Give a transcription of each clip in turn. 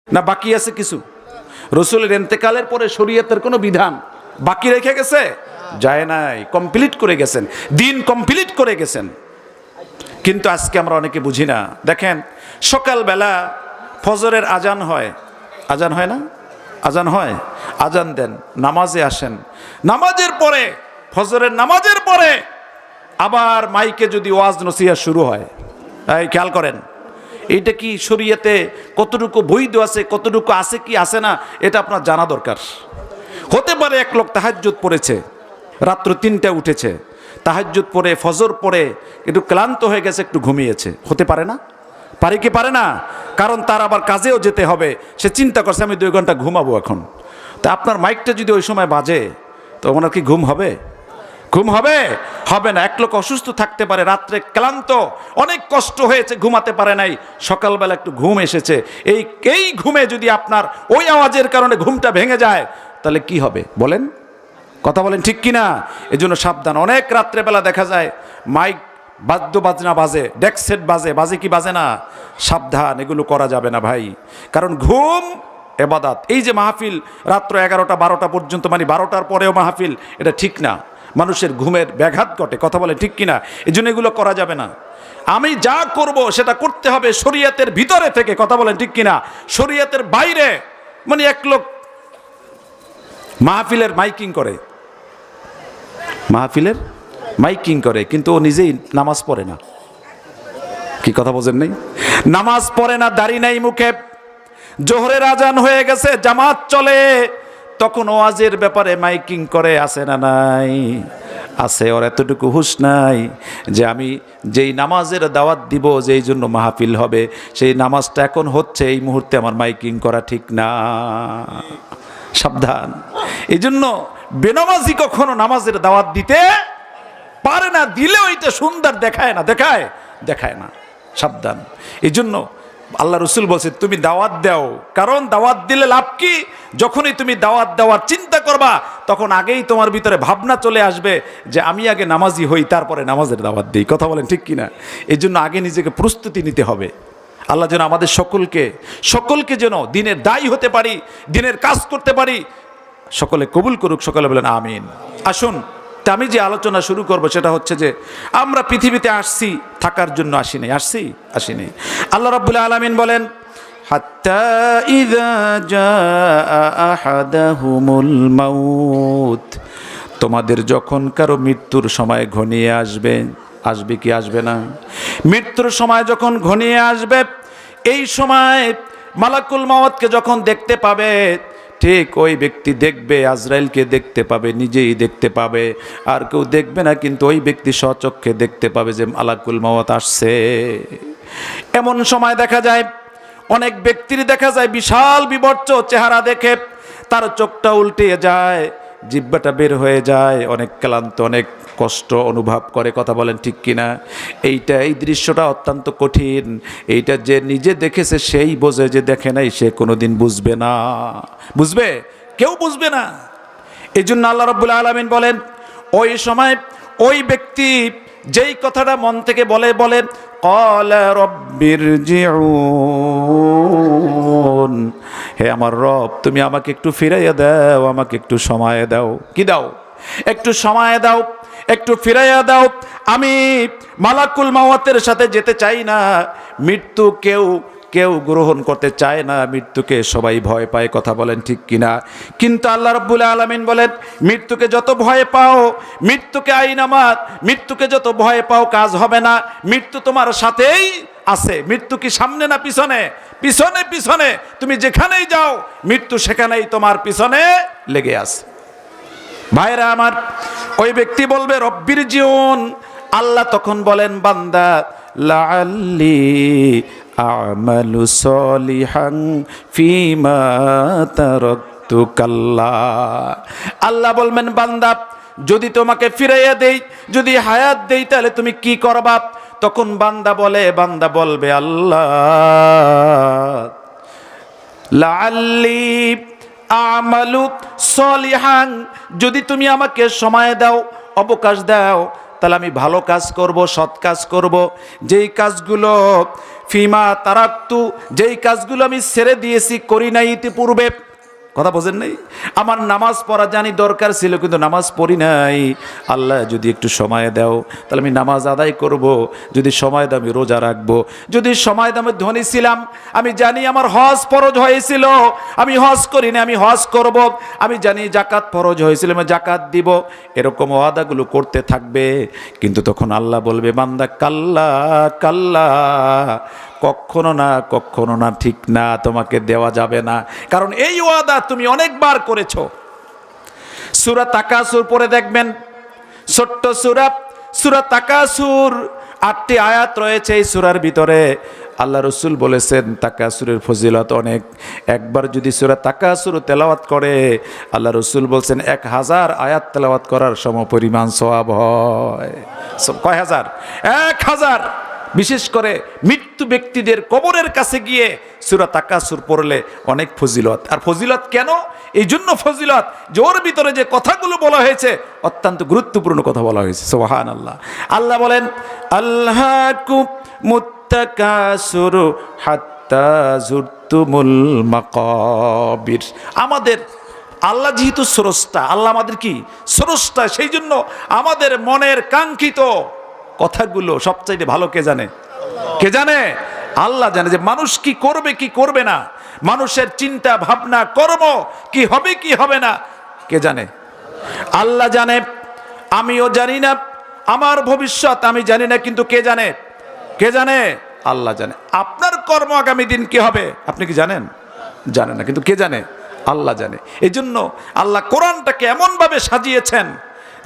না বাকি আছে কিছু? রসুলের ইন্তেকালের পরে শরীয়তের কোনো বিধান বাকি রেখে গেছে? যায় নাই, কমপ্লিট করে গেছেন, দিন কমপ্লিট করে গেছেন। কিন্তু আজকে আমরা অনেকে বুঝি না। দেখেন, সকালবেলা ফজরের আজান হয়, আজান হয় না? আজান হয়, আজান দেন, নামাজে আসেন, নামাজের পরে, ফজরের নামাজের পরে আবার মাইকে যদি ওয়াজ নসিহত শুরু হয়, এই খেয়াল করেন, এইটা কি শরীয়তে কতটুকু বৈধ আছে, কতটুকু আছে কি আছে না, এটা আপনার জানা দরকার। হতে পারে এক লোক তাহাজ্জুদ পড়েছে, রাত্র ৩টায় উঠেছে, তাহাজ্জুদ পড়ে ফজর পড়ে একটু ক্লান্ত হয়ে গেছে, একটু ঘুমিয়েছে, হতে পারে না? পারে কি পারে না? কারণ তার আবার কাজেও যেতে হবে, সে চিন্তা করছে আমি 2 ঘন্টা ঘুমাবো এখন। তা আপনার মাইকটা যদি ওই সময় বাজে, তো ওনার কি ঘুম হবে? ঘুম হবে? হবে না। এক লোক অসুস্থ থাকতে পারে, রাত্রে ক্লান্ত, অনেক কষ্ট হয়েছে, ঘুমাতে পারে নাই, সকালবেলা একটু ঘুম এসেছে, এই ঘুমে যদি আপনার ওই আওয়াজের কারণে ঘুমটা ভেঙে যায়, তাহলে কি হবে বলেন? কথা বলেন ঠিক কিনা? এই জন্য সাবধান। অনেক রাত্রেবেলা দেখা যায় মাইক বাদ্য বাজনা বাজে, ডেক সেট বাজে, বাজে কি বাজে না? সাবধান, এগুলো করা যাবে না ভাই। কারণ ঘুম এবাদাত। এই যে মাহফিল রাত্র 11টা 12টা পর্যন্ত, মানে 12টার পরেও মাহফিল, এটা ঠিক না। মানুষের ঘুমের ব্যাঘাত ঘটে। কথা বলে ঠিক কিনা? এই জন্য এগুলো করা যাবে না। আমি যা করব সেটা করতে হবে শরীয়তের ভিতরে থেকে। কথা বলেন ঠিক কিনা? শরীয়তের বাইরে, মানে এক লোক মাহফিলের মাইকিং করে, মাহফিলের মাইকিং করে, কিন্তু ও নিজেই নামাজ পড়ে না। কি কথা বোঝেন নাই? নামাজ পড়ে না, দাড়ি নাই মুখে, জোহরের আজান হয়ে গেছে, জামাত চলে, তখন ওয়াজের ব্যাপারে মাইকিং করে, আছে না নাই? আছে। ওর এতটুকু হুঁশ নাই যে আমি যেই নামাজের দাওয়াত দিব, যেই জন্য মাহফিল হবে, সেই নামাজটা এখন হচ্ছে, এই মুহূর্তে আমার মাইকিং করা ঠিক না। সাবধান। এই জন্য বেনামাজি কখনো নামাজের দাওয়াত দিতে পারে না, দিলেও এটা সুন্দর দেখায় না, দেখায় না। সাবধান। এই জন্য আল্লাহ রসুল বলছে তুমি দাওয়াত দাও, কারণ দাওয়াত দিলে লাভ কি? যখনই তুমি দাওয়াত দেওয়ার চিন্তা করবা, তখন আগেই তোমার ভিতরে ভাবনা চলে আসবে যে আমি আগে নামাজি হই, তারপরে নামাজের দাওয়াত দিই। কথা বলেন ঠিক কিনা? এই জন্য আগে নিজেকে প্রস্তুতি নিতে হবে। আল্লাহ যেন আমাদের সকলকে যেন দিনের দায়ী হতে পারি, দিনের কাজ করতে পারি, সকলে কবুল করুক। সকলে বলেন আমিন। আসুন, আমি যে আলোচনা শুরু করব সেটা হচ্ছে যে আমরা পৃথিবীতে আসছি থাকার জন্য আসিনি। আল্লাহ রাব্বুল আলামিন বলেন, হাত্তা ইযা জাআ আহাদাহুমুল মাউত, তোমাদের যখন কারো মৃত্যুর সময় ঘনিয়ে আসবে কি আসবে না? মৃত্যুর সময় যখন ঘনিয়ে আসবে, এই সময় মালাকুল মাউতকে যখন দেখতে পাবে, ঠিক ওই ব্যক্তি দেখবে, আজরাইলকে দেখতে পাবে, নিজেই দেখতে পাবে, আর কেউ দেখবে না, কিন্তু ওই ব্যক্তি স্বচক্ষে দেখতে পাবে যে মালাকুল মাউত আসছে। এমন সময় দেখা যায় অনেক ব্যক্তির দেখা যায় বিশাল বিবর্চ চেহারা দেখে তার চোখটা উল্টে যায়, জিহ্বাটা বের হয়ে যায়, অনেক ক্লান্ত, অনেক কষ্ট অনুভব করে। কথা বলেন ঠিক কিনা? এই দৃশ্যটা অত্যন্ত কঠিন। এইটা যে নিজে দেখেছে সেই বোঝে, যে দেখে নাই সে কোনোদিন বুঝবে না। বুঝবে? কেউ বুঝবে না। এই জন্য আল্লাহ রাব্বুল আলামিন বলেন, ওই সময় ওই ব্যক্তি যেই কথাটা মন থেকে বলে ক্বালা রাব্বিরজিউন, হে আমার রব, তুমি আমাকে একটু ফিরাইয়া দাও, আমাকে একটু সময় দাও। কি দাও? একটু সময় দাও, একটু ফিরাইয়া দাও। আমি মালাকুল মাউতের সাথে যেতে চাই না। মৃত্যু কেউ গ্রহণ করতে চায় না, মৃত্যুকে সবাই ভয় পায়। কথা বলেন ঠিক কিনা? কিন্তু আল্লাহ রাব্বুল আলামিন বলেন, মৃত্যুকে যত ভয় পাও, মৃত্যুকে আইনামাত, মৃত্যুকে যত ভয় পাও কাজ হবে না। মৃত্যু তোমার সাথেই আছে। মৃত্যু কি সামনে না পিছনে? পিছনে। তুমি যেখানেই যাও মৃত্যু সেখানেই তোমার পিছনে লেগে আছে। ভাইরা আমার, ওই ব্যক্তি বলবে রব্বির জিউন। আল্লাহ তখন বলেন, বান্দা লাআল্লি আমালু সলিহান ফিমা তারাকতু কাল্লা। আল্লাহ বলবেন, বান্দা যদি তোমাকে ফিরাইয়া দেই, যদি হায়াত দেই, তাহলে তুমি কি করবা? তখন বান্দা বলবে আল্লাহ লাআল্লি আমালু সলিহান, যদি তুমি আমাকে সময় দাও, অবকাশ দাও, তাহলে আমি ভালো কাজ করব, সৎ কাজ করব। যেই কাজগুলো ফিমা তারাক্তু, যেই কাজগুলো আমি ছেড়ে দিয়েছি, করি নাই ইতিপূর্বে, কথা বোঝেন নাই? আমার নামাজ পড়া জানি দরকার ছিল, কিন্তু নামাজ পড়ি নাই। আল্লাহ যদি একটু সময় দাও তাহলে আমি নামাজ আদায় করব, যদি সময় দাও আমি রোজা রাখবো, যদি সময় দাও আমি ধনী ছিলাম, আমি জানি আমার হজ ফরজ হয়েছিল, আমি হজ করি না, আমি হজ করব, আমি জানি জাকাত ফরজ হয়েছিল, আমি জাকাত দিব। এরকম ওয়াদাগুলো করতে থাকবে। কিন্তু তখন আল্লাহ বলবে, বান্দা কাল্লা কাল্লা, কখনো না, কখনো না, ঠিক না, তোমাকে দেওয়া যাবে না, কারণ এই ওয়াদা তুমি অনেকবার করেছো। সূরা তাকাসুর পরে দেখবেন, ছোট্ট সূরা তাকাসুর 8টি আয়াত রয়েছে এই সূরার ভিতরে। আল্লাহ রসুল বলেছেন তাকাসুরের ফজিলত অনেক। একবার যদি সূরা তাকাসুর তেলাওয়াত করে, আল্লাহ রসুল বলছেন 1000 আয়াত তেলাওয়াত করার সমপরিমাণ সওয়াব হয়। কয় হাজার? 1000। বিশেষ করে মৃত্যু ব্যক্তিদের কবরের কাছে গিয়ে সূরা তাকাসুর পড়লে অনেক ফজিলত। আর ফজিলত কেন? এই জন্য ফজিলত যে ওর ভিতরে যে কথাগুলো বলা হয়েছে অত্যন্ত গুরুত্বপূর্ণ কথা বলা হয়েছে। সুবহানাল্লাহ। আল্লাহ বলেন, আল্লাহকুমুত তাকাসুর হাত্তা যুরতুমুল মাকাবির। আমাদের আল্লাহ যেহেতু স্রষ্টা, আল্লাহ আমাদের কি স্রষ্টা, সেই জন্য আমাদের মনের কাঙ্ক্ষিত কথাগুলো সবচাইতে ভালো কে জানে? কে জানে? আল্লাহ জানে যে মানুষ কি করবে কি করবে না, মানুষের চিন্তা ভাবনা কর্ম কি হবে কি হবে না, কে জানে? আল্লাহ জানে। আমিও জানি না, আমার ভবিষ্যৎ আমি জানি না, কিন্তু কে জানে? কে জানে? আল্লাহ জানে। আপনার কর্ম আগামী দিন কি হবে আপনি কি জানেন? জানেন না, কিন্তু কে জানে? আল্লাহ জানে। এই জন্য আল্লাহ কোরআনটাকে এমনভাবে সাজিয়েছেন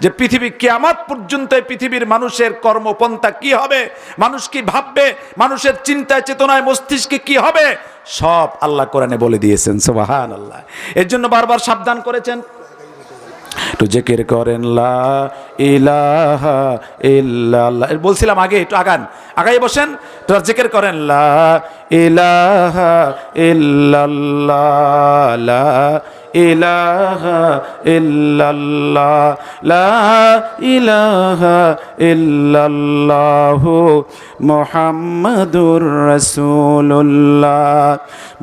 যে পৃথিবী কিয়ামত পর্যন্ত পৃথিবীর মানুষের কর্মপন্থা কি হবে, মানুষ কি ভাববে, মানুষের চিন্তায় চেতনায় মস্তিষ্কে কি হবে, সব আল্লাহ কোরআনে বলে দিয়েছেন। সুবহানাল্লাহ। এর জন্য বারবার সাবধান করেছেন, একটু জিকির করেন লা ইলাহা ইল্লাল্লাহ। বলছিলাম আগে, একটু আগাই বসেন, তো জিকির করেন লা ইলাহা ইল্লাল্লাহ, লা ইলাহা ইল্লাল্লাহ, লা ইলাহা ইল্লাল্লাহ, মুহাম্মাদুর রাসূলুল্লাহ।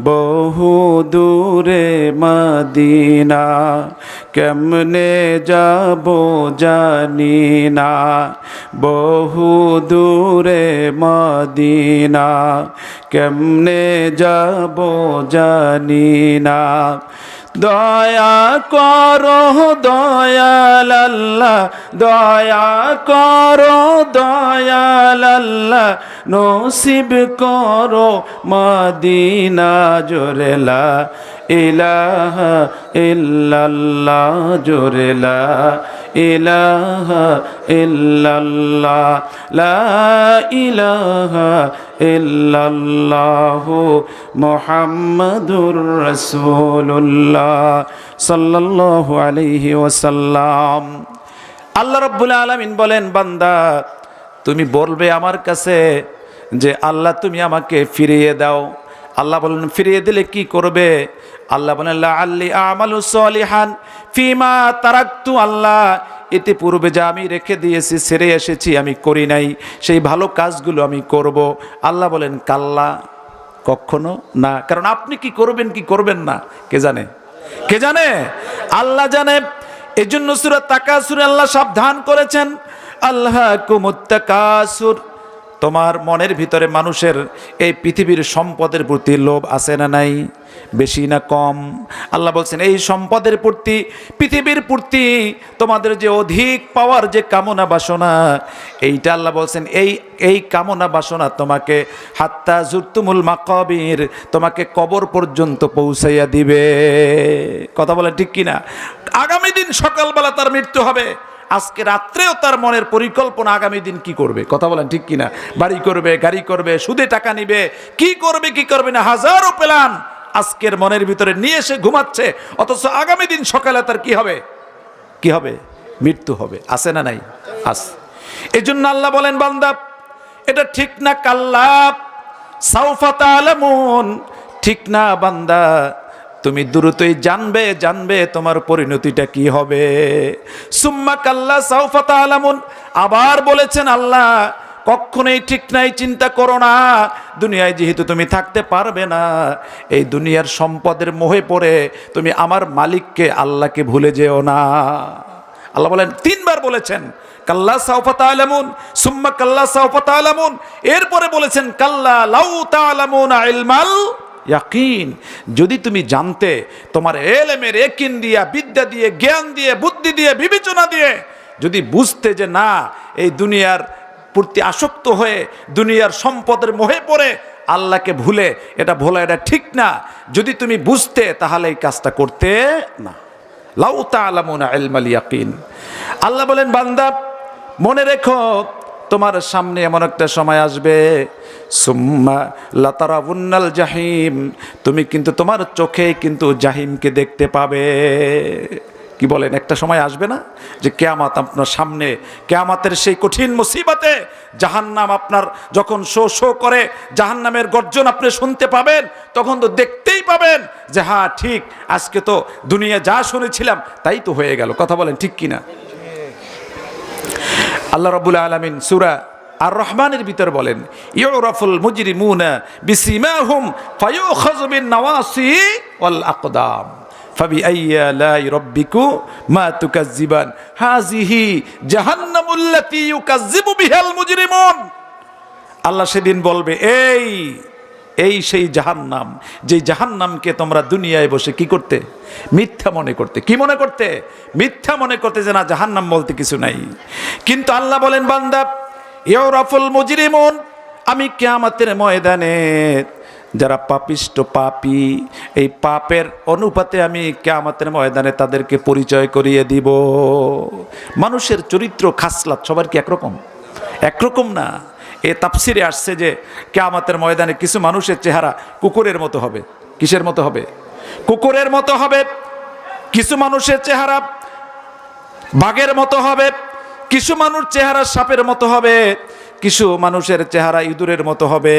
বহু দূরে মদিনা, কেমনে যাব জানি না, বহু দূরে মদিনা, কেমনে যাব জানি না। দয়া করো দয়াল আল্লাহ, দয়া করো দয়াল আল্লাহ, নসিব করো মদিনা। জোরে লা ইলাহা ইল্লাল্লাহ, জোরে লা ইলাহা ইল্লাল্লাহ, লা ইলাহা ইল্লাল্লাহ, মুহাম্মাদুর রাসূলুল্লাহ সাল্লাল্লাহু আলাইহি ওয়াসাল্লাম। আল্লাহ রাব্বুল আলামিন বলেন, বান্দা তুমি বলবে আমার কাছে যে আল্লাহ তুমি আমাকে ফিরিয়ে দাও। আল্লাহ বলেন, ফিরিয়ে দিলে কি করবে? আল্লাহ বলেন, লাআল্লি আমালু সলিহান ফিমা তারাকতু। আল্লাহ ইতিপূর্বে যা আমি রেখে দিয়েছি, ছেড়ে এসেছি, আমি করি নাই, সেই ভালো কাজগুলো আমি করব। আল্লাহ বলেন, কাল্লা, কখনো না। কারণ আপনি কি করবেন কি করবেন না কে জানে? কে জানে? আল্লাহ জানে। এই জন্য সূরা তাকাসুরে আল্লাহ সাবধান করেছেন, আল্লাহকুমুত তাকাসুর। তোমার মনের ভিতরে মানুষের এই পৃথিবীর সম্পদের প্রতি লোভ আছে না নাই? বেশি না কম? আল্লাহ বলছেন এই সম্পদের প্রতি, পৃথিবীর প্রতি তোমাদের যে অধিক পাওয়ার যে কামনা বাসনা, এইটা আল্লাহ বলছেন এই কামনা বাসনা তোমাকে হাত্তা যুরতুমুল মাকাবির, তোমাকে কবর পর্যন্ত পৌঁছাইয়া দিবে। কথা বলেন ঠিক কিনা? আগামী দিন সকালবেলা তার মৃত্যু হবে, আজকে রাত্রেও তার মনের পরিকল্পনা আগামী দিন কি করবে। কথা বলেন ঠিক কিনা? বাড়ি করবে, গাড়ি করবে, সুদে টাকা নিবে, কি করবে কি করবে না, হাজারো প্ল্যান আজকের মনের ভিতরে নিয়ে এসে ঘুমাচ্ছে, অথচ আগামী দিন সকালে তার কি হবে? কি হবে? মৃত্যু হবে। আছে না নাই? আছে। এই জন্য আল্লাহ বলেন, বান্দা এটা ঠিক না, কাল্লা সাউফা তাআলামুন, ঠিক না বান্দা, তুমি দ্রুতই জানবে জানবে তোমার পরিণতিটা কি হবে। সুম্মা কাল্লা সাউফা তা'লামুন, আবার বলেছেন আল্লাহ কখনোই ঠিক নাই, চিন্তা করো না, দুনিয়ায় যেহেতু তুমি থাকতে পারবে না, এই দুনিয়ার সম্পদের মোহে পড়ে তুমি আমার মালিককে আল্লাহকে ভুলে যেও না। আল্লাহ বলেন, তিনবার বলেছেন কাল্লা সাউফা তা'লামুন, সুম্মা কাল্লা সাউফা তা'লামুন, এরপরে বলেছেন কাল্লা লাউ তা'লামুনা ইলমাল ইয়াকিন, যদি তুমি জানতে, তোমার এলেমের ইয়াকিন দিয়া, বিদ্যা দিয়ে, জ্ঞান দিয়ে, বুদ্ধি দিয়ে, বিবেচনা দিয়ে যদি বুঝতে যে না, এই দুনিয়ার প্রতি আসক্ত হয়ে দুনিয়ার সম্পদের মোহে পড়ে আল্লাহকে ভুলে এটা ভোলা এটা ঠিক না, যদি তুমি বুঝতে তাহলে এই কাজটা করতে না। লাউ তা'লামুনা ইলমাল ইয়াকিন। আল্লাহ বলেন, বান্দা মনে রেখো তোমার সামনে এমন একটা সময় আসবে, সুম্মা লাতারাউন্নাল জাহিম, তুমি কিন্তু তোমার চোখে কিন্তু জাহিমকে দেখতে পাবে। কি বলেন, একটা সময় আসবে না যে কিয়ামত আপনার সামনে, কিয়ামতের সেই কঠিন মুসিবতে জাহান্নাম আপনার যখন শো শো করে, জাহান্নামের গর্জন আপনি শুনতে পাবেন, তখন তো দেখতেই পাবেন যে হ্যাঁ ঠিক, আজকে তো দুনিয়া যা শুনেছিলাম তাই তো হয়ে গেল। কথা বলেন ঠিক কিনা? আল্লাহ রাব্বুল আলামিন সূরা আর রহমানের ভিতর বলেন, ইউরাফুল মুজরিমুনা বিসিমাহুম ফায়ুখাযু বিন নাওয়াসি ওয়াল আকদাম ফাবিআইয়ি আলাই রাব্বিকুমা তুকাজ্জিবান হাযিহি জাহান্নামুল্লাতী ইউকাজ্জিবু বিহাল মুজরিমুন। আল্লাহ সেদিন বলবে, এই সেই জাহান্নাম, যে জাহান্নামকে তোমরা দুনিয়ায় বসে কি করতে, মিথ্যা মনে করতে। কি মনে করতে? মিথ্যা মনে করতে, যে না জাহান্নাম বলতে কিছু নাই। কিন্তু আল্লাহ বলেন, বান্দা ইউরাফুল মুজরিমুন, আমি কিয়ামতের ময়দানে যারা পাপিষ্ট পাপী, এই পাপের অনুপাতে আমি কিয়ামতের ময়দানে তাদেরকে পরিচয় করিয়ে দিব। মানুষের চরিত্র খাসলাত সবার কি একরকম? একরকম না। এ তাফসিরে আসছে যে কিয়ামতের ময়দানে কিছু মানুষের চেহারা কুকুরের মতো হবে। কিসের মতো হবে? কুকুরের মতো হবে। কিছু মানুষের চেহারা বাঘের মতো হবে, কিছু মানুষ চেহারা সাপের মতো হবে, কিছু মানুষের চেহারা ইঁদুরের মতো হবে।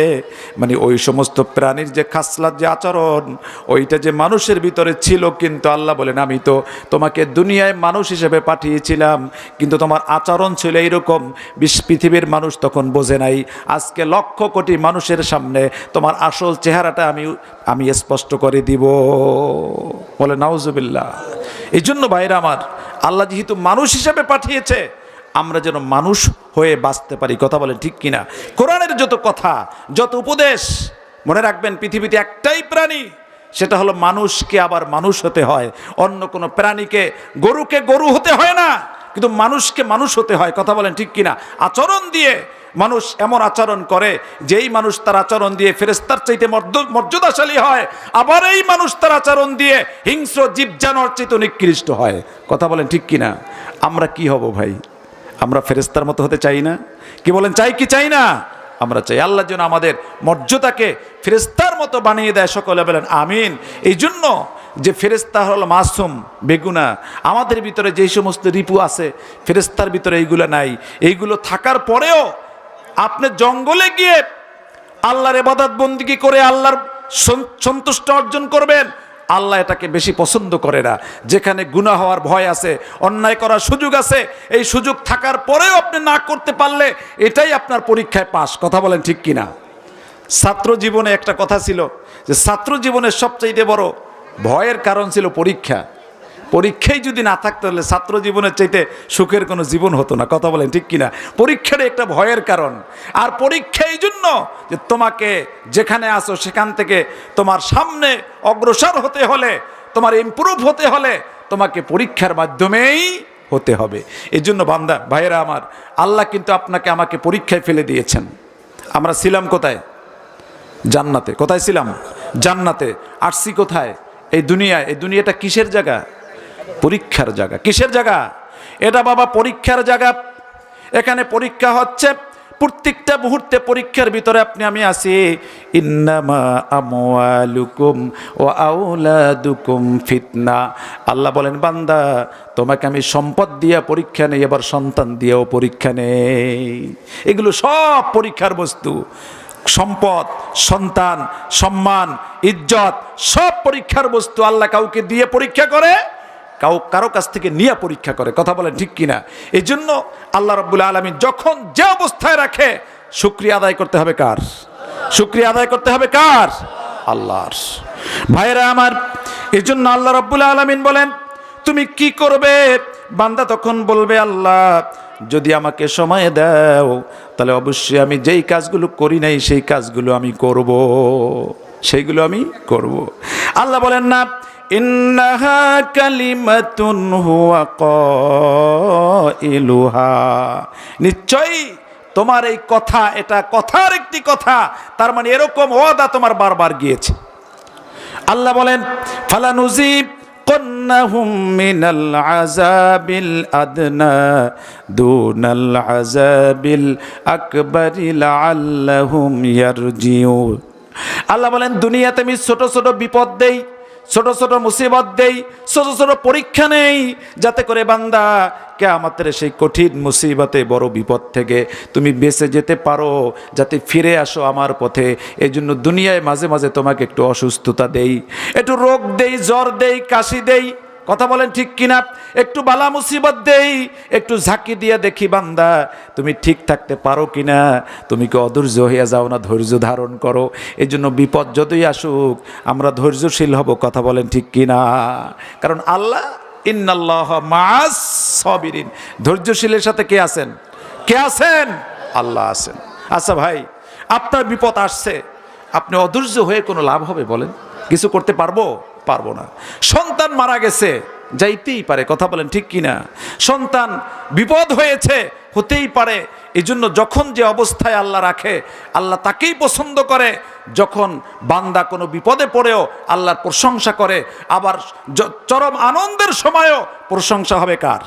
মানে ওই সমস্ত প্রাণীর যে খাসলাত, যে আচরণ, ওইটা যে মানুষের ভিতরে ছিল। কিন্তু আল্লাহ বলেন, আমি তো তোমাকে দুনিয়ায় মানুষ হিসেবে পাঠিয়েছিলাম, কিন্তু তোমার আচরণ ছিল এইরকম। পৃথিবীর মানুষ তখন বোঝে নাই। আজকে লক্ষ কোটি মানুষের সামনে তোমার আসল চেহারাটা আমি স্পষ্ট করে দিব। বলে নাউজুবিল্লাহ। এই জন্য ভাইরা আমার, আল্লাহ যেহেতু মানুষ হিসেবে পাঠিয়েছে, আমরা যেন মানুষ হয়ে বাঁচতে পারি। কথা বলেন ঠিক কিনা? কোরআনের যত কথা, যত উপদেশ, মনে রাখবেন পৃথিবীতে একটাই প্রাণী, সেটা হলো মানুষকে আবার মানুষ হতে হয়। অন্য কোনো প্রাণীকে, গরুকে গরু হতে হয় না, কিন্তু মানুষকে মানুষ হতে হয়। কথা বলেন ঠিক কিনা? আচরণ দিয়ে মানুষ এমন আচরণ করে, যেই মানুষ তার আচরণ দিয়ে ফেরেশতার চাইতে মর্যাদাশালী হয়, আবার এই মানুষ তার আচরণ দিয়ে হিংস্র জীব জানোয়ার চাইতে নিকৃষ্ট হয়। কথা বলেন ঠিক কিনা? আমরা কি হব ভাই? আমরা ফেরেশতার মতো হতে চাই না? কি বলেন, চাই কি চাই না? আমরা চাই। আল্লাহ যেন আমাদের মর্যাদাকে ফেরেশতার মতো বানিয়ে দেয়। সকলে বলেন আমিন। এই জন্য যে ফেরেশতা হলো মাসুম, বেগুনা, আমাদের ভিতরে যেই সমস্ত রিপু আছে ফেরেশতার ভিতরে এইগুলো নাই। এইগুলো থাকার পরেও আপনি জঙ্গলে গিয়ে আল্লাহর ইবাদত বন্দেগী করে আল্লাহর সন্তুষ্ট অর্জন করবেন, আল্লাহ এটাকে বেশি পছন্দ করে না। যেখানে গুনাহ হওয়ার ভয় আছে, অন্যায় করার সুযোগ আছে, এই সুযোগ থাকার পরেও আপনি না করতে পারলে এটাই আপনার পরীক্ষায় পাস। কথা বলেন ঠিক কিনা? ছাত্র জীবনে একটা কথা ছিল যে ছাত্র জীবনের সবচাইতে বড় ভয়ের কারণ ছিল পরীক্ষা। পরীক্ষাই যদি না থাকতো তাহলে ছাত্র জীবনের চাইতে সুখের কোনো জীবন হতো না। কথা বলেন ঠিক কিনা? পরীক্ষাটা একটা ভয়ের কারণ। আর পরীক্ষা এই জন্য যে তোমাকে যেখানে আসো সেখান থেকে তোমার সামনে অগ্রসর হতে হলে, তোমার ইমপ্রুভ হতে হলে তোমাকে পরীক্ষার মাধ্যমেই হতে হবে। এই জন্য বান্দা ভাইয়েরা আমার, আল্লাহ কিন্তু আপনাকে আমাকে পরীক্ষায় ফেলে দিয়েছেন। আমরা ছিলাম কোথায়? জান্নাতে। কোথায় ছিলাম? জান্নাতে। আসছি কোথায়? এই দুনিয়ায়। এই দুনিয়াটা কিসের জায়গা? পরীক্ষার জায়গা। কিসের জায়গা? এটা বাবা পরীক্ষার জায়গা। এখানে পরীক্ষা হচ্ছে, প্রত্যেকটা মুহূর্তে পরীক্ষার ভিতরে আপনি আমি আছি। ইন্নামা আমওয়ালুকুম ওয়া আওলাদুকুম ফিতনা। আল্লাহ বলেন, বান্দা তোমাকে আমি সম্পদ দিয়া পরীক্ষা নেই, এবার সন্তান দিয়েও পরীক্ষা নেই। এগুলো সব পরীক্ষার বস্তু। সম্পদ, সন্তান, সম্মান, ইজ্জত সব পরীক্ষার বস্তু। আল্লাহ কাউকে দিয়ে পরীক্ষা করে, কারো কাছ থেকে নিয়ে পরীক্ষা করে। কথা বলেন ঠিক কিনা? এই জন্য আল্লাহ রাব্বুল আলামিন যখন যে অবস্থায় রাখে শুকরিয়া আদায় করতে হবে কার? শুকরিয়া আদায় করতে হবে কার? আল্লাহর। ভাইরা আমার, এই জন্য আল্লাহ রাব্বুল আলামিন বলেন তুমি কি করবে? বান্দা তখন বলবে আল্লাহ যদি আমাকে সময় দাও তাহলে অবশ্যই আমি যেই কাজগুলো করি নাই সেই কাজগুলো আমি করব, সেইগুলো আমি করব। আল্লাহ বলেন না ইন্নাহা কালিমাতুন হুয়া কাইলুহা, নিশ্চয়ই তোমার এই কথা এটা কথার একটি কথা, তার মানে এরকম ওয়াদা তোমার বারবার গিয়েছে। আল্লাহ বলেন ফালানুজিব কন্নাহুম মিনাল আযাবিল আদনা দুনাল আযাবিল আকবারি লাআল্লাহুম ইয়ারজিউন। আল্লাহ বলেন দুনিয়াতে আমি ছোট ছোট বিপদ দেই, ছোট ছোট মুসিবত দেই, ছোট ছোট পরীক্ষা নেই, যাতে করে বান্দা কিয়ামতের সেই কঠিন মুসিবতে বড় বিপদ থেকে তুমি বেঁচে যেতে পারো, যাতে ফিরে আসো আমার পথে। এই জন্য দুনিয়ায় মাঝে মাঝে তোমাকে একটু অসুস্থতা দেই, একটু রোগ দেই, জ্বর দেই, কাশি দেই। কথা বলেন ঠিক কিনা? একটু বালা মুসিবত দেই, একটু ঝাঁকি দিয়ে দেখি বান্দা তুমি ঠিক থাকতে পারো কিনা, তুমি কি অধৈর্য হয়ে যাও না, ধৈর্য ধারণ করো। এই জন্য বিপদ যতই আসুক আমরা ধৈর্যশীল হব। কথা বলেন ঠিক কিনা? কারণ আল্লাহ ইন্নাল্লাহ মাআস সাবিরিন, ধৈর্যশীলের সাথে কে আছেন? কে আছেন? আল্লাহ আছেন। আচ্ছা ভাই, আপনার বিপদ আসছে, আপনি অধৈর্য হয়ে কোনো লাভ হবে বলেন? কিছু করতে পারবো? পারবো না। সন্তান মারা গেছে, যাইতেই পারে। কথা বলেন ঠিক কিনা? সন্তান বিপদ হয়েছে, হতেই পারে। এই জন্য যখন যে অবস্থায় আল্লাহ রাখে আল্লাহ তাকেই পছন্দ করে। যখন বান্দা কোনো বিপদে পড়েও আল্লাহর প্রশংসা করে, আবার চরম আনন্দের সময়ও প্রশংসা হবে কার?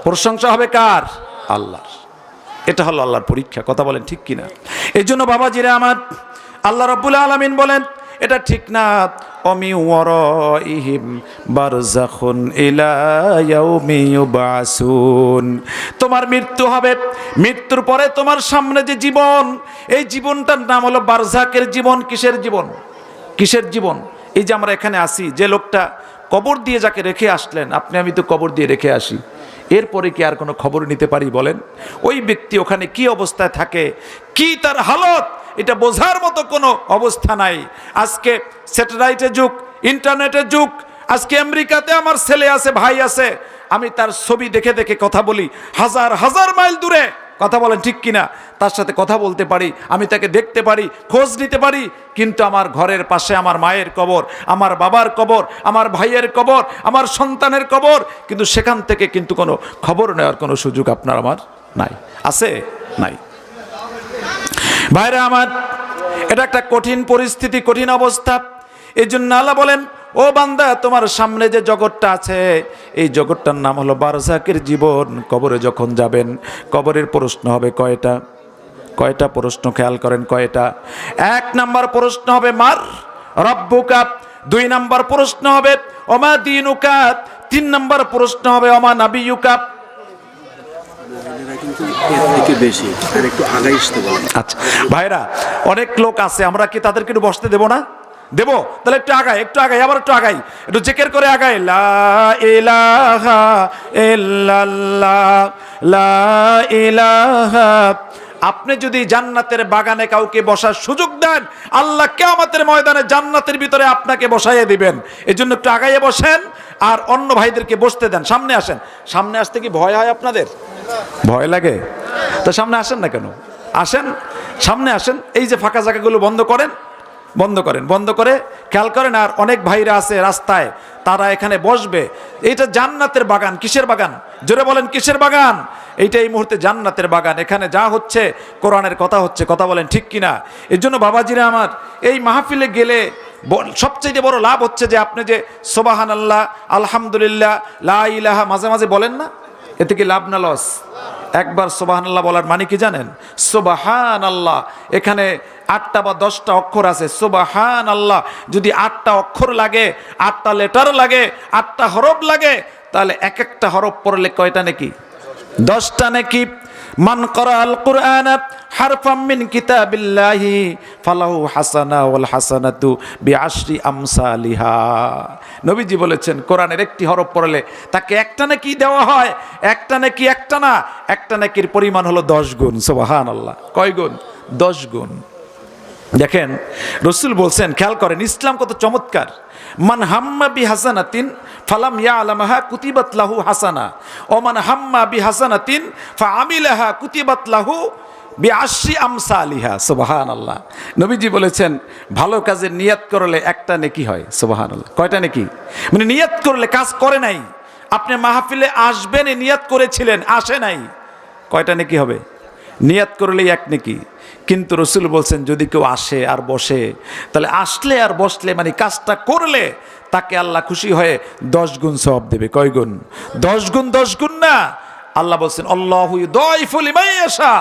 প্রশংসা হবে কার? আল্লাহর। এটা হলো আল্লাহর পরীক্ষা। কথা বলেন ঠিক কিনা? এই জন্য বাবাজিরা আমার, আল্লাহ রাব্বুল আলামিন বলেন এটা ঠিক না অমি ওয়ারাইহিম বারযাখুন ইলা ইয়াউমি ইউবাসুন, তোমার মৃত্যু হবে, মৃত্যুর পরে তোমার সামনে যে জীবন, এই জীবনটার নাম হলো বারযাকের জীবন। কিসের জীবন? কিসের জীবন? এই যে আমরা এখানে আসি, যে লোকটা কবর দিয়ে যাকে রেখে আসলেন, আপনি আমি তো কবর দিয়ে রেখে আসি, এরপরে কি আর কোনো খবর নিতে পারি বলেন? ওই ব্যক্তি ওখানে কি অবস্থায় থাকে, কি তার হালত, এটা বোঝার মতো কোনো অবস্থা নাই। আজকে স্যাটেলাইটের যুগ, ইন্টারনেটের যুগ। আজকে আমেরিকাতে আমার ছেলে আছে, ভাই আছে, আমি তার ছবি দেখে দেখে কথা বলি, হাজার হাজার মাইল দূরে। কথা বলেন ঠিক কিনা? তার সাথে কথা বলতে পারি, আমি তাকে দেখতে পারি, খোঁজ নিতে পারি। কিন্তু আমার ঘরের পাশে আমার মায়ের কবর, আমার বাবার কবর, আমার ভাইয়ের কবর, আমার সন্তানের কবর, কিন্তু সেখান থেকে কিন্তু কোনো খবর নেওয়ার কোনো সুযোগ আপনার আমার নাই। আছে? নাই। ভাইরা আমার, এটা একটা কঠিন পরিস্থিতি, কঠিন অবস্থা। এই জন্য আল্লাহ বলেন ও বান্দা তোমার সামনে যে জগৎটা আছে, এই জগৎটার নাম হলো বারযাকের জীবন। কবরে যখন যাবেন, কবরের প্রশ্ন হবে কয়টা? কয়টা প্রশ্ন খেয়াল করেন? কয়টা? 1 নাম্বার প্রশ্ন হবে মার রব্বুকা, 2 নাম্বার প্রশ্ন হবে ওমা দীনুকা, 3 নাম্বার প্রশ্ন হবে ওমা নাবিয়ুকা। আচ্ছা ভাইরা, অনেক লোক আছে, আমরা কি তাদেরকে একটু বসতে দেবো না? দেবো? তাহলে একটু আগাই, একটু আগাই, আবার একটু আগাই, একটু জিকির করে আগাই। লা ইলাহা ইল্লাল্লাহ, লা ইলাহা। আপনি যদি জান্নাতের বাগানে কাউকে বসার সুযোগ দেন, আল্লাহ কিয়ামতের ময়দানে জান্নাতের ভিতরে আপনাকে বসাইয়ে দিবেন। এই জন্য একটু আগাইয়ে বসেন, আর অন্য ভাইদেরকে বসতে দেন। সামনে আসেন। সামনে আসতে কি ভয় হয় আপনাদের? ভয় লাগে? তো সামনে আসেন না কেন? আসেন, সামনে আসেন। এই যে ফাঁকা জায়গাগুলো বন্ধ করেন, বন্ধ করেন, বন্ধ করে খেয়াল করেন। আর অনেক ভাইরা আছে রাস্তায়, তারা এখানে বসবে। এইটা জান্নাতের বাগান। কিসের বাগান? জোরে বলেন, কিসের বাগান? এইটা এই মুহূর্তে জান্নাতের বাগান। এখানে যা হচ্ছে কোরআনের কথা হচ্ছে। কথা বলেন ঠিক কিনা? এর জন্য বাবাজিরা আমার, এই মাহফিলে গেলে সবচেয়ে বড় লাভ হচ্ছে যে আপনি যে সুবহানাল্লাহ, আলহামদুলিল্লাহ, লা ইলাহা মাঝে মাঝে বলেন না, এতে কি লাভ না লস? একবার সুবহানাল্লাহ বলার মানে কি জানেন? সুবহানাল্লাহ, এখানে 8টা বা 10টা অক্ষর আছে। সুবহানাল্লাহ, যদি 8টা অক্ষর লাগে, 8টা লেটার লাগে, 8টা হরফ লাগে, তাহলে এক একটা হরফ পড়লে কয়টা নাকি? 10টা নাকি? মান ক্বারাআল কুরআনা হারফাম মিন কিতাবিল্লাহি ফালাহু হাসানা ওয়াল হাসানাতু বিআশরি আমসালিহা। নবীজি বলেছেন কোরআনের একটি হরফ পড়লে তাকে একটা নেকি দেওয়া হয়, একটা নেকি একটা না, একটা নেকির পরিমাণ হলো 10 গুণ। সুবহানাল্লাহ। কয় গুণ? 10 গুণ। দেখেন রাসূল বলছেন, খেয়াল করেন ইসলাম কত চমৎকার। মান হাম্মা বি হাসানাতিন ফালাম ইয়ালামাহা কুতিবাত লাহু হাসানা ও মান হাম্মা বি হাসানাতিন ফাআমিলাহা কুতিবাত লাহু বিআশরি আমসালিহা। সুবহানাল্লাহ। নবীজি বলেছেন ভালো কাজের নিয়ত করলে একটা নেকি হয়। সুবহানাল্লাহ। কয়টা নেকি? মানে নিয়ত করলে, কাজ করে নাই, আপনি মাহফিলে আসবেন এই নিয়ত করেছিলেন, আসে নাই, কয়টা নেকি হবে? নিয়ত করলেই এক নেকি। কিন্তু রাসূল বলছেন যদি কেউ আসে আর বসে, তাহলে আসলে আর বসলে মানে কাজটা করলে তাকে আল্লাহ খুশি হয়ে 10 গুণ সওয়াব দেবে। কয় গুণ? 10 গুণ। 10 গুণ না, আল্লাহ বলছেন আল্লাহু ইউদাইফু লিমান ইয়াশা,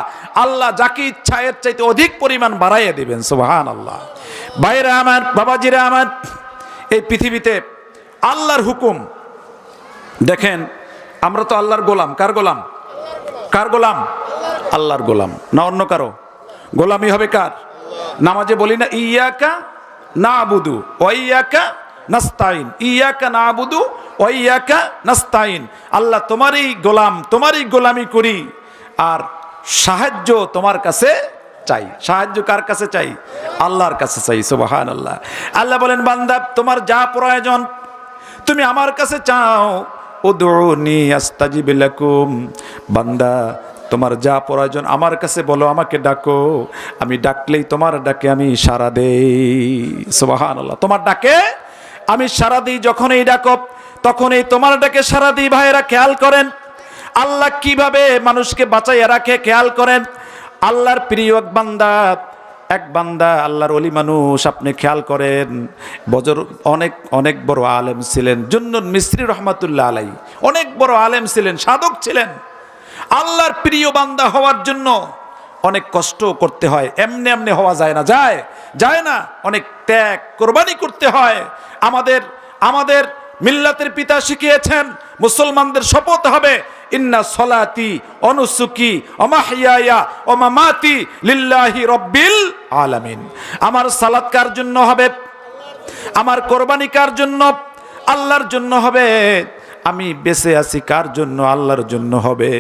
আল্লাহ যাকে ইচ্ছা এর চাইতে অধিক পরিমাণ বাড়াইয়া দিবেন। সুবহানাল্লাহ। ভাইরা আমার, বাবাজিরা আমার, এই পৃথিবীতে আল্লাহর হুকুম দেখেন, আমরা তো আল্লাহর গোলাম। কার গোলাম? কার গোলাম? আল্লাহর গোলাম, না অন্য কারো গোলামি হবে? কার? নামাজে বলি না ইয়াকা নাবুদু ওয়া ইয়াকা নাস্তাইন, ইয়াকা নাবুদু ওয়া ইয়াকা নাস্তাইন। আল্লাহ তোমারই গোলাম, তোমারই গোলামি করি, আর সাহায্য তোমার কাছে চাই। সাহায্য কার কাছে চাই? আল্লাহর কাছে চাই। সুবহানাল্লাহ। আল্লাহ বলেন বান্দা তোমার যা প্রয়োজন তুমি আমার কাছে চাও, উদউনি আস্তাজিব লাকুম। বান্দা তোমার যা প্রয়োজন আমার কাছে বলো, আমাকে ডাকো, আমি ডাকলেই তোমার ডাকে আমি সাড়া দেই। সুবহানাল্লাহ। তোমার ডাকে আমি সাড়া দিই, যখনই ডাকো তখনই তোমার ডাকে সাড়া দিই। ভাইরা খেয়াল করেন আল্লাহ কিভাবে মানুষকে বাঁচাইয়া রাখে, খেয়াল করেন। আল্লাহর প্রিয় এক বান্দা আল্লাহর ওলি মানুষ, আপনি খেয়াল করেন বজর অনেক বড় আলেম ছিলেন, জুন্নুন মিসরি রহমাতুল্লাহ আলাইহি, অনেক বড় আলেম ছিলেন, সাধক ছিলেন। আল্লাহর প্রিয় বান্দা হওয়ার জন্য অনেক কষ্ট করতে হয়, এমনি এমনি হওয়া যায় না, যায় না, অনেক ত্যাগ কোরবানি করতে হয়। আমাদের মিল্লাতের পিতা শিখিয়েছেন, মুসলমানদের শপথ হবে ইন্না সলাতি অনুসুকি অমাহিয়ায়া অমামাতি লিল্লাহি রব্বিল আলামিন। আমার সালাত কার জন্য হবে? আমার কোরবানি কার জন্য? আল্লাহর জন্য হবে। আমি বেঁচে আছি কার জন্য? আল্লাহর জন্য হবে।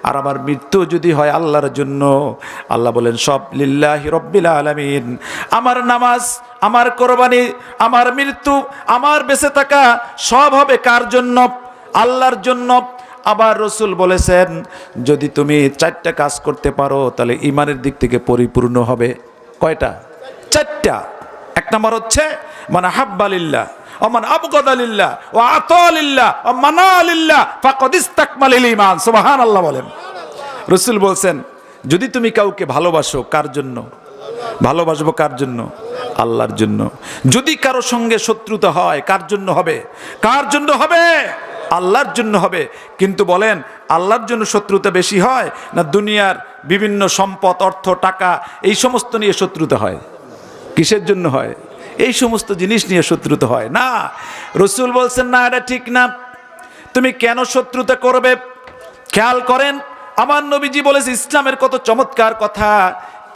আর আমার মৃত্যু যদি হয় আল্লাহর জন্য। আল্লাহ বলেন সব লিল্লাহি রব্বিল আলামিন। আমার নামাজ, আমার কোরবানি, আমার মৃত্যু, আমার বেঁচে থাকা সব হবে কার জন্য? আল্লাহর জন্য। আবার রাসূল বলেছেন যদি তুমি 4টা কাজ করতে পারো তাহলে ঈমানের দিক থেকে পরিপূর্ণ হবে। কয়টা? 4টা। এক নম্বর হচ্ছে মান হাব্বা লিল্লাহ ওয়া মান আবগাদা লিল্লাহ ওয়া আতা লিল্লাহ ওয়া মানা লিল্লাহ ফাকাদ ইসতাকমালাল ঈমান। সুবহানাল্লাহ বলেন। রাসূল বলেন যদি তুমি কাউকে ভালোবাসো, কার জন্য ভালোবাসবো? কার জন্য? আল্লাহর জন্য। যদি কারো সঙ্গে শত্রুতা হয় কার জন্য হবে? কার জন্য হবে? আল্লাহর জন্য হবে। কিন্তু বলেন আল্লাহর জন্য শত্রুতা বেশি হয় না দুনিয়ার বিভিন্ন সম্পদ, অর্থ, টাকা এই সমস্ত নিয়ে শত্রুতা হয়? কিসের জন্য হয়? এই সমস্ত জিনিস নিয়ে শত্রুতা হয় না। রাসূল বলছেন না, এটা ঠিক না। তুমি কেন শত্রুতা করবে? খেয়াল করেন আমার নবীজি বলেছে ইসলামের কত চমৎকার কথা।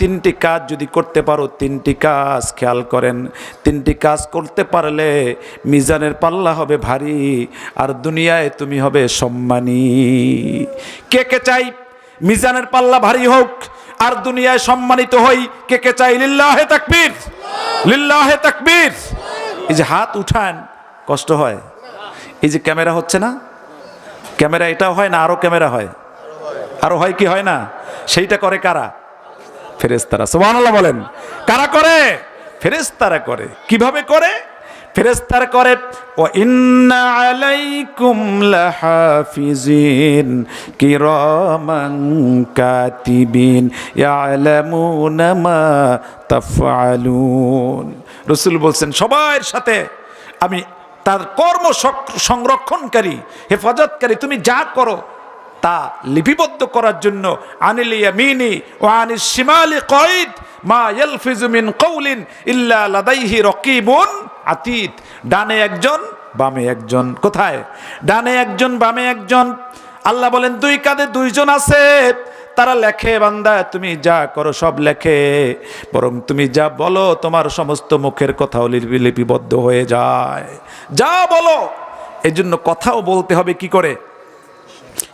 3টি কাজ যদি করতে পারো, 3টি কাজ খেয়াল করেন, 3টি কাজ করতে পারলে মিজানের পাল্লা হবে ভারী, আর দুনিয়ায় তুমি হবে সম্মানী। কে কে চাই মিজানের পাল্লা ভারী হোক আর দুনিয়ায় সম্মানিত হই? কে কে চাই? লিল্লাহে তাকবীর, লিল্লাহে তাকবীর। এই যে হাত উঠান, কষ্ট হয়। এই যে ক্যামেরা হচ্ছে না, ক্যামেরা এটাও হয় না, আরো ক্যামেরা হয়, আরো হয় কি হয় না? সেইটা করে কারা? ফেরেশতারা। সুবহানাল্লাহ বলেন। কারা করে? ফেরেশতারা করে। কিভাবে করে? ফেরেশতারা করে ওয়া ইন্না আলাইকুম লাহাফিজিন কিরামান কাতিবিন ইয়ালামুনা মা তাফআলুন। রাসূল বলেন সবার সাথে আমি তার কর্ম সংরক্ষণকারী, হেফাজতকারী, তুমি যা করো তা লিপিবদ্ধ করার জন্য আনিল ইয়ামিনি ওয়া আনিশ শিমালি কাঈদ মা ইয়ালফিজু মিন কাউলিন ইল্লা লাদাইহি রাকিবুন আতীদ। ডানে একজন, বামে একজন। কোথায়? ডানে একজন, বামে একজন। আল্লাহ বলেন 2 কাঁধে 2 জন আছে, তারা লেখে বান্দা তুমি যা করো সব লেখে, বরং তুমি যা বলো তোমার সমস্ত মুখের কথাও লিপিবদ্ধ হয়ে যায়। যা বলো, এই জন্য কথাও বলতে হবে কি করে?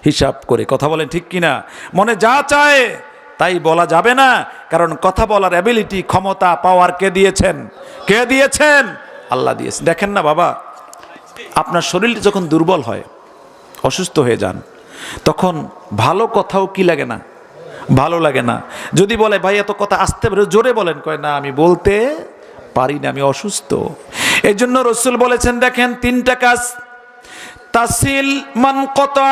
হিসাব করে। কথা বলেন ঠিক কিনা? মনে যা চায় তাই বলা যাবে না, কারণ কথা বলার অ্যাবিলিটি, ক্ষমতা, পাওয়ার কে দিয়েছেন? কে দিয়েছেন? আল্লাহ দিয়েছেন। দেখেন না বাবা, আপনার শরীরটা যখন দুর্বল হয়, অসুস্থ হয়ে যান, তখন ভালো কথাও কি লাগে না? ভালো লাগে না। যদি বলে ভাই এত কথা আস্তে জোরে বলেন, কয় না আমি বলতে পারি না, আমি অসুস্থ। এই জন্য রাসূল বলেছেন, দেখেন 3টা কাজ, তাসিল মান কতা